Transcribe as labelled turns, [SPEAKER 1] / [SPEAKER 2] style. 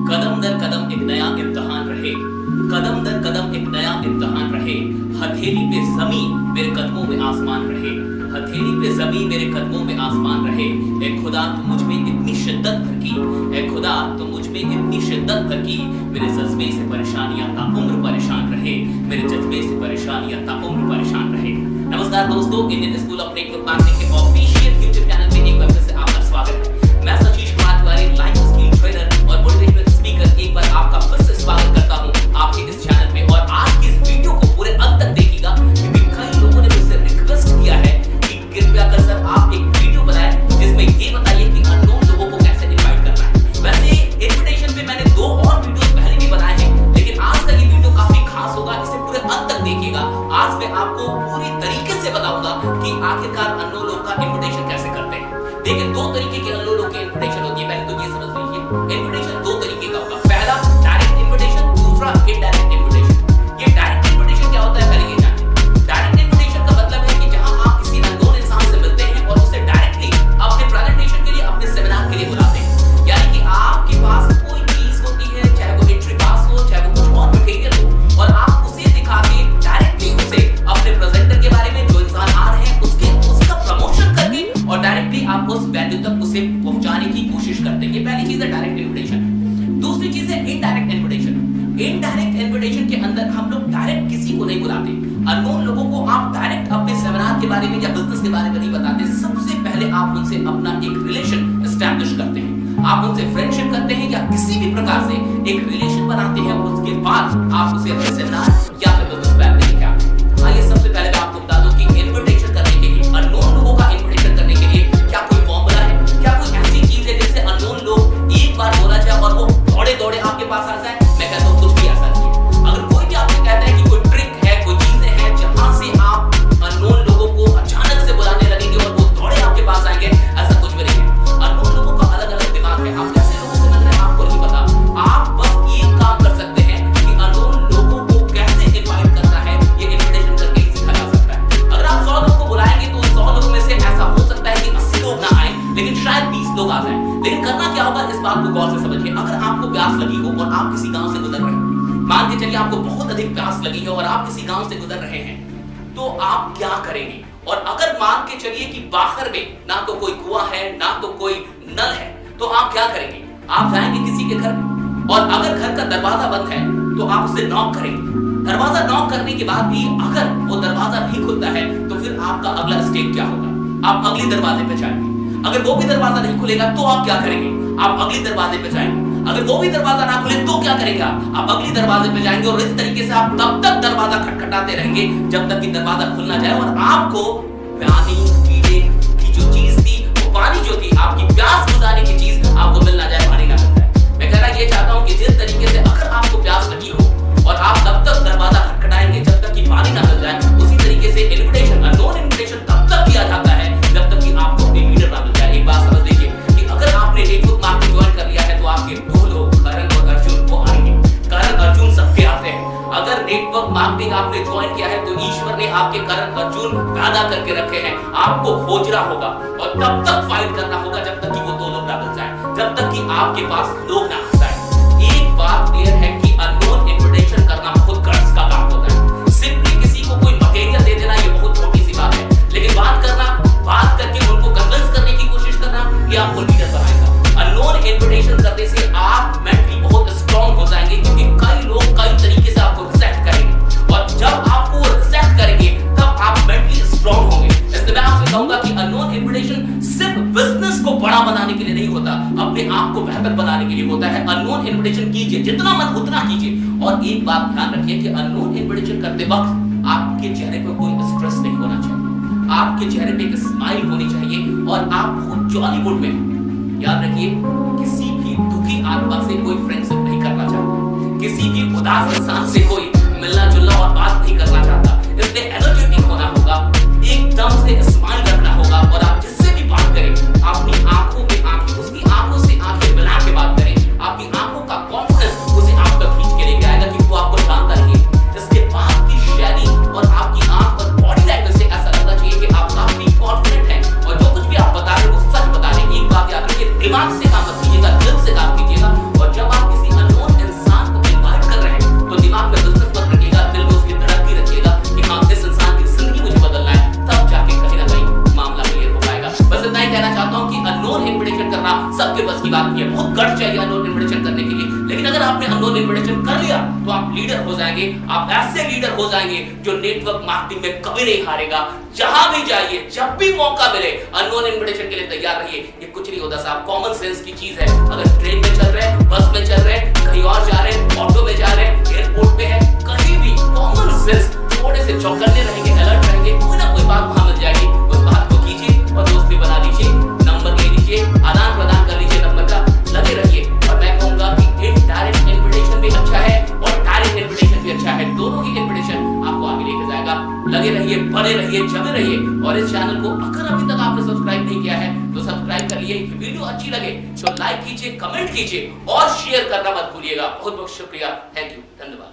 [SPEAKER 1] कदम दर कदम एक नया इम्तिहान रहे, कदम दर कदम एक नया इम्तिहान रहे। हथेली पे ज़मीं मेरे कदमों में आसमान रहे, हथेली पे ज़मीं मेरे कदमों में आसमान रहे। ए खुदा तो मुझ में इतनी शिद्दत भर की, ए खुदा तो मुझ में इतनी शिद्दत भर की, मेरे जज्बे से परेशानियां ताउम्र परेशान रहे, मेरे जज्बे से परेशानियां ताउम्र परेशान रहे। नमस्कार दोस्तों, Indian school of network marketing के ऑफिशियल यूट्यूब चैनल में एक बार फिर से आपका स्वागत है। मैं Satish Kumar Tiwari, life skill trainer और मोटिवेशनल स्पीकर, एक बार आपका फिर से स्वागत करता हूं आपके इस चैनल में। और आज की इस वीडियो को पूरे अंत तक देखिएगा, क्योंकि कई लोगों ने मुझसे रिक्वेस्ट किया है कि कृपया कर सर आप एक वीडियो बनाएं जिसमें ये बताइए कि अननोन लोगों को कैसे इनवाइट करना है। वैसे इनविटेशन पे मैंने 2 और वीडियोस पहले भी बनाए हैं, लेकिन आज का ये वीडियो काफी खास होगा, इसे पूरे अंत तक देखिएगा। आज मैं आपको पूरी तरीके से बताऊंगा कि आखिरकार अननोन लोग का इनविटेशन कैसे करते हैं। देखिए, 2 तरीके के अननोन लोग के इनविटेशन होती है। पहले तो ये समझ लीजिए, इनविटेशन 2 तरीके का होगा। पहला डायरेक्ट इनविटेशन, दूसरा इनडायरेक्ट इनविटेशन। ये डायरेक्ट इनविटेशन क्या होता है पहले ये जानिए। डायरेक्ट इनविटेशन का मतलब है कि जहां आप किसी अननोन इंसान से मिलते हैं और उसे डायरेक्टली अपने प्रेजेंटेशन के लिए, अपने सेमिनार के लिए बुलाते हैं। यानी कि आपके पास कोई चीज होती है, चाहे वो एंट्री पास हो, चाहे वो कुछ और मटेरियल हो, और आप उसे दिखा के डायरेक्टली उसे अपने प्रेजेंटर के बारे में, जो इंसान आ रहे हैं उसका प्रमोशन करके और डायरेक्टली आप उस वैल्यू तक उसे पहुंचाने की कोशिश करते हैं। ये पहली चीज है डायरेक्ट इनविटेशन। दूसरी चीज है इनडायरेक्ट इनविटेशन। इनडायरेक्ट इनविटेशन के अंदर हम लोग डायरेक्ट किसी को नहीं बुलाते। अननोन लोगों को आप डायरेक्ट अपने सेमिनार के बारे में या बिजनेस के बारे में नहीं बताते। सबसे पहले आप उनसे अपना एक रिलेशन एस्टैब्लिश करते हैं, आप उनसे फ्रेंडशिप करते हैं या किसी भी प्रकार से एक रिलेशन बनाते हैं, और उसके बाद आप उसे अपने सेमिनार या फिर बिजनेस प्लान में लेके आते हैं। आइए सबसे पहले मैं आपको बता दूं कि इनविटेशन करने के लिए, अननोन लोगों का इनविटेशन करने के लिए क्या कोई फॉर्मूला है, क्या कोई ऐसी चीज है जिससे अननोन लोग एक बार बोला जाए और वो दौड़े दौड़े आपके पास आ जाए? मैं कहता हूं कुछ भी ऐसा नहीं है। अगर कोई भी आपसे कहता है कि कोई ट्रिक है, कोई चीजें हैं जहां से आप अननोन लोगों को अचानक से बुलाने लगेंगे और वो दौड़े आपके पास आएंगे, ऐसा कुछ भी नहीं है। अननोन लोगों का अलग अलग दिमाग है। आप कैसे लोगों से मिल रहे हैं आपको नहीं पता। आप बस ये काम कर सकते हैं कि अननोन लोगों को कैसे इनवाइट करना है, ये इनविटेशन करके ही सिखाया जा सकता है। अगर आप 100 लोगों को बुलाएंगे तो 100 लोगों में से ऐसा हो सकता है कि 80 लोग ना आए, लेकिन शायद 20 लोग आ जाएं। लेकिन करना क्या होगा, इस बात को गौर से समझिए। अगर आपको प्यास लगी हो और आप किसी गांव से गुजर रहे हैं, मान के चलिए आपको बहुत अधिक प्यास लगी है और आप किसी गांव से गुजर रहे हैं, तो आप क्या करेंगे? और अगर मान के चलिए कि बाहर में ना तो कोई कुआं है, ना तो कोई नल है, तो आप क्या करेंगे? आप जाएंगे किसी के घर में, और अगर घर का दरवाजा बंद है तो आप उसे नॉक करेंगे। दरवाजा नॉक करने के बाद भी अगर वो दरवाजा नहीं खुलता है तो फिर आपका अगला स्टेप क्या होगा? आप अगले दरवाजे पे जाएंगे। अगर वो भी दरवाजा नहीं खुलेगा तो आप क्या करेंगे? आप अगले दरवाजे पे जाएंगे। अगर वो भी दरवाजा ना खुले तो क्या करेंगे? आप अगले दरवाजे पे जाएंगे, और इस तरीके से आप तब तक दरवाजा खटखटाते रहेंगे जब तक कि दरवाजा खुल ना जाए और आपको पानी पीने की जो चीज थी, वो पानी जो थी, आपकी प्यास बुझाने की चीज आपको मिल ना जाए, पानी ना मिल जाए। मैं कहना ये चाहता हूं कि जिस तरीके से अगर आपको प्यास लगी हो और आप तब तक दरवाजा खटखटाएंगे जब तक कि पानी ना मिल जाए, उसी तरीके से इनविटेशन, अननोन इनविटेशन तब तक किया जाता है जब तक कि आपको अपने लीडर ना मिल जाए। एक बात समझ लीजिए कि अगर आपने नेटवर्क मार्केटिंग ज्वाइन कर लिया है तो आपके 2 लोग, करण और अर्जुन, वो आएंगे। करण अर्जुन सबके आते हैं। अगर नेटवर्क मार्केटिंग आपने ज्वाइन किया है तो ईश्वर ने आपके करण अर्जुन पैदा करके रखे हैं। आपको खोजना होगा और तब तक फाइट करना होगा जब तक कि वो 2 लोग ना मिल जाए, जब तक कि आपके पास लोग ना आ जाए। एक बात क्लियर है कि अननोन इनविटेशन करना खुद गट्स का काम होता है। सिंपली किसी को कोई मटेरियल दे देना ये बहुत छोटी सी बात है, लेकिन बात करके उनको कन्विंस करने की कोशिश करना, ये आपको लीडर बनाएगा। अननोन इनविटेशन करने से आप मेंटली बहुत स्ट्रांग हो जाएंगे, क्योंकि कई लोग कई तरीके से आपको रिजेक्ट करेंगे, और जब आपको रिजेक्ट करेंगे तब आप मेंटली स्ट्रांग होंगे। इसलिए मैं आपसे कहूंगा कि अननोन इनविटेशन सिर्फ बिजनेस को बड़ा बनाने के लिए नहीं होता, अपने आप को बेहतर बनाने के लिए होता है। अननोन इनविटेशन कीजिए, जितना मन उतना कीजिए। और एक बात ध्यान रखिए कि अननोन इनविटेशन करते वक्त आपके चेहरे पर कोई स्ट्रेस नहीं होना चाहिए, आपके चेहरे पे एक स्माइल होनी चाहिए और आप बहुत जॉली मूड में हो। याद रखिए, किसी भी दुखी आत्मा से कोई फ्रेंडशिप नहीं करना चाहता, किसी भी उदास इंसान से कोई मिलना जुलना और बात नहीं करना चाहता। इसलिए एनर्जेटिक होना होगा, एकदम से स्माइल रखना होगा, और आप जिससे भी बात करें अपनी आंखों में आंखें, उसकी आंखों से आंखें मिला के बात करें। आपकी आंखों का कॉन्फिडेंस उसे आप तक खींच के लेके आएगा, क्योंकि वो आपको जानता नहीं है। इसके बाद की शैली और आपकी आंख और बॉडी लैंग्वेज से ऐसा लगना चाहिए कि आप काफी कॉन्फिडेंट हैं, और जो कुछ भी आप बता रहे हैं वो सच बता रहे हैं। एक बात याद रखिए, दिमाग से काम मत कीजिएगा, दिल से काम कीजिएगा। और जब आप किसी अननोन इन्विटेशन करने के लिए, लेकिन अगर आपने अननोन इन्विटेशन कर लिया तो आप लीडर हो जाएंगे। आप ऐसे लीडर हो जाएंगे जो नेटवर्क मार्केटिंग में कभी नहीं हारेगा। जहां भी जाइए, जब भी मौका मिले, अननोन इन्विटेशन के लिए तैयार रहिए। ये कुछ नहीं होता साहब, कॉमन सेंस की चीज है। अगर ट्रेन में चल रहे हैं, बस में चल रहे हैं, कहीं और जा रहे हैं, ऑटो में जा रहे हैं, एयरपोर्ट पे है, कहीं भी कॉमन सेंस थोड़े से चौकन्ने रहेंगे, अलर्ट रहेंगे, कोई ना कोई बात वहां मिल जाएगी। उस बात को कीजिए और दोस्ती बना लीजिए, नंबर ले लीजिए, आदान प्रदान कर लीजिए नंबर का, लगे रहिए। और मैं कहूंगा कि इनडायरेक्ट इन्विटेशन भी अच्छा है और डायरेक्ट इन्विटेशन भी अच्छा है। दोनों ही इन्विटेशन आपको आगे लेके जाएगा। लगे रहिए, बने रहिए, जमे रहिए। और इस चैनल को अगर अभी तक आपने सब्सक्राइब नहीं किया है तो सब्सक्राइब कर लिए। वीडियो अच्छी लगे तो लाइक कीजिए, कमेंट कीजिए और शेयर करना मत भूलिएगा। बहुत बहुत शुक्रिया, थैंक यू, धन्यवाद।